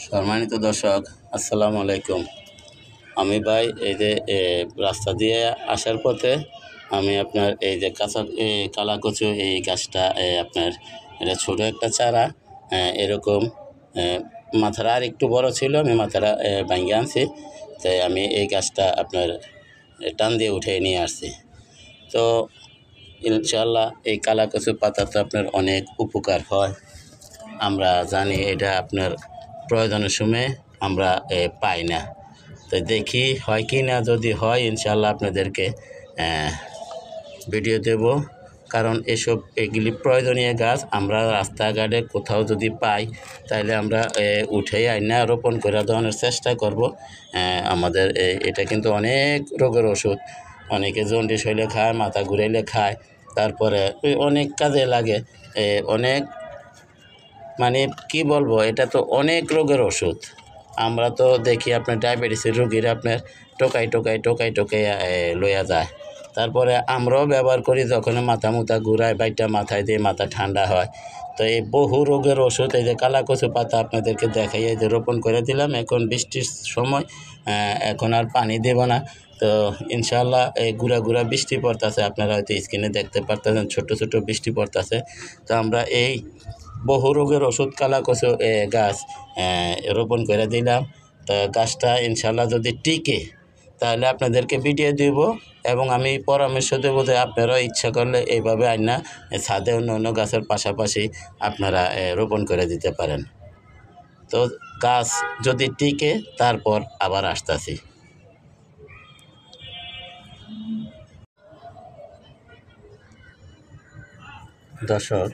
সম্মানিত দর্শক, আসসালামু আলাইকুম। আমি ভাই এই যে রাস্তা দিয়ে আসার পথে আমি আপনার এই যে কালাকচু এই গাছটা আপনার এটা ছোটো একটা চারা, এরকম মাথাটা আর একটু বড় ছিল, আমি মাথাটা ভাঙিয়ে আনছি। তাই আমি এই গাছটা আপনার টান দিয়ে উঠে নিয়ে আসছি। তো ইনশাআল্লাহ এই কালাকচু পাতা তো আপনার অনেক উপকার হয়, আমরা জানি। এটা আপনার প্রয়োজনের সময় আমরা পাই না। তো দেখি হয় কি না, যদি হয় ইনশাআল্লাহ আপনাদেরকে ভিডিও দেব। কারণ এগুলি প্রয়োজনীয় গাছ, আমরা রাস্তাঘাটে কোথাও যদি পাই তাহলে আমরা উঠেই আইনা রোপণ করে দেওয়ানোর চেষ্টা করব। আমাদের এটা কিন্তু অনেক রোগের ওষুধ। অনেকে জন্ডিস হইলে খায়, মাথা ঘুরাইলে খায়, তারপরে অনেক কাজে লাগে। অনেক মানে কি বলবো, এটা তো অনেক রোগের ওষুধ। আমরা তো দেখি আপনার ডায়াবেটিসের রোগীরা আপনার টোকাই লইয়া যায়। তারপরে আমরাও ব্যবহার করি, যখন মাথা ঘুরায় বাইটা মাথায় দিয়ে মাথা ঠান্ডা হয়। তো এই বহু রোগের ওষুধ এই যে কালাকচু পাতা আপনাদেরকে দেখাই, এই যে রোপণ করে দিলাম। এখন বৃষ্টির সময়, এখন আর পানি দেব না। তো ইনশাআল্লাহ এই গুড়া বৃষ্টি পড়তেছে, আপনারা হয়তো স্ক্রিনে দেখতে পারতেছেন, ছোট বৃষ্টি পড়তেছে। তো আমরা এই বহু রোগের ওষুধ কালাকচু গাছ রোপণ করে দিলাম। তো গাছটা ইনশাআল্লাহ যদি টিকে তাহলে আপনাদেরকে ভিডিও দিব, এবং আমি পরামর্শ দেবো যে আপনারা ইচ্ছা করলে এইভাবে আইনা ছাদে অন্য গাছের পাশাপাশি আপনারা রোপণ করে দিতে পারেন। তো গাছ যদি টিকে তারপর আবার আসতেছি। দর্শক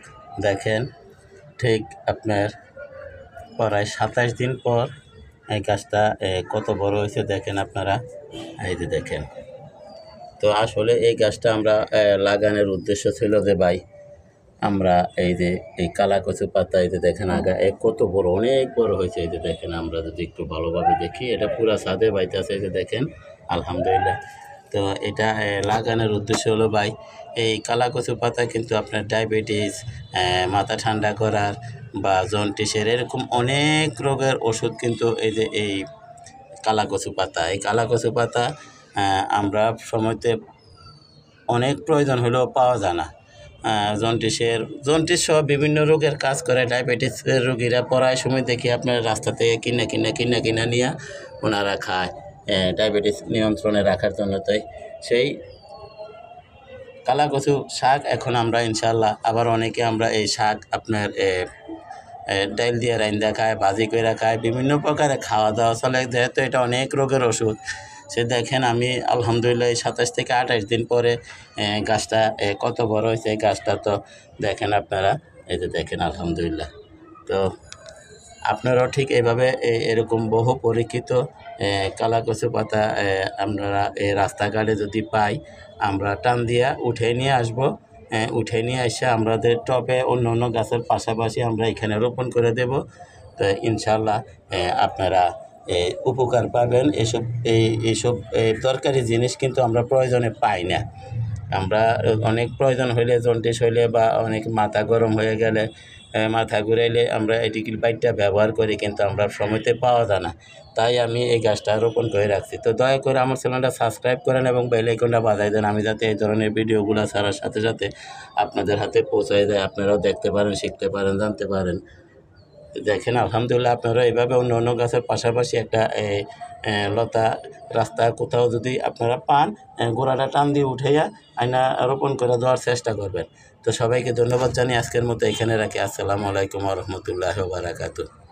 দেখেন, ঠিক আপনার প্রায় 27 দিন পর এই গাছটা কত বড় হয়েছে দেখেন আপনারা, এই যে দেখেন। তো আসলে এই গাছটা আমরা লাগানোর উদ্দেশ্য ছিল যে ভাই, আমরা এই যে এই কালাকচু পাতা এই যে দেখেন আগা কত বড়, অনেক বড় হয়েছে। এই যে দেখেন, আমরা যদি একটু ভালোভাবে দেখি, এটা পুরা ছাদে বাইতেছে। এই যে দেখেন, আলহামদুলিল্লাহ। তো এটা লাগানোর উদ্দেশ্য হলো ভাই, এই কালাকচু পাতা কিন্তু আপনার ডায়াবেটিস, মাথা ঠান্ডা করার বা জন্ডিসের এরকম অনেক রোগের ওষুধ কিন্তু এই যে এই কালাকচু পাতা আমরা সময়তে অনেক প্রয়োজন হলেও পাওয়া যায় না। জন্ডিস সহ বিভিন্ন রোগের কাজ করে। ডায়াবেটিসের রোগীরা পড়ায় সময় দেখি আপনার রাস্তা থেকে কিনা নিয়ে ওনারা খায় ডায়াবেটিস নিয়ন্ত্রণে রাখার জন্য। তাই সেই কালাকচু শাক এখন আমরা ইনশাআল্লাহ আবার অনেকে আমরা এই শাক আপনার ডাইল দিয়ে রাইন্দা খায়, ভাজি করে খায়, বিভিন্ন প্রকারে খাওয়া দাওয়া চলে। যেহেতু এটা অনেক রোগের ওষুধ, সে দেখেন আমি আলহামদুলিল্লাহ 27 থেকে 28 দিন পরে গাছটা কত বড় হয়েছে। এই গাছটা তো দেখেন আপনারা, এই যে দেখেন আলহামদুলিল্লাহ। তো আপনারাও ঠিক এইভাবে এরকম বহু পরীক্ষিত কালাকচু পাতা আপনারা এই রাস্তাঘাটে যদি পাই, আমরা টান দিয়া উঠে নিয়ে আসবো। উঠে নিয়ে এসে আমাদের টবে অন্য গাছের পাশাপাশি আমরা এখানে রোপণ করে দেব। তো ইনশাআল্লাহ আপনারা উপকার পাবেন। এইসব দরকারি জিনিস কিন্তু আমরা প্রয়োজনে পাই না। আমরা অনেক প্রয়োজন হইলে, জন্ডিস হইলে বা অনেক মাথা গরম হয়ে গেলে, মাথা ঘুরাইলে আমরা এটিকিল বাইটটা ব্যবহার করি, কিন্তু আমরা সময়তে পাওয়া যায় না। তাই আমি এই গাছটা রোপণ করে রাখছি। তো দয়া করে আমার চ্যানেলটা সাবস্ক্রাইব করেন এবং বেল আইকনটা বাজাই দেন, আমি যাতে এই ধরনের ভিডিওগুলো ছাড়ার সাথে সাথে আপনাদের হাতে পৌঁছায় যায়, আপনারাও দেখতে পারেন, শিখতে পারেন, জানতে পারেন। দেখেন আলহামদুলিল্লাহ, আপনারা এইভাবে অন্য গাছের পাশাপাশি একটা লতা রাস্তা কোথাও যদি আপনারা পান, গোড়াটা টান দিয়ে উঠাইয়া আইনা রোপণ করে দেওয়ার চেষ্টা করবেন। তো সবাইকে ধন্যবাদ জানিয়ে আজকের মতো এখানে রাখি। আসসালামু আলাইকুম ওয়া রাহমাতুল্লাহি ওয়া বারাকাতুহু।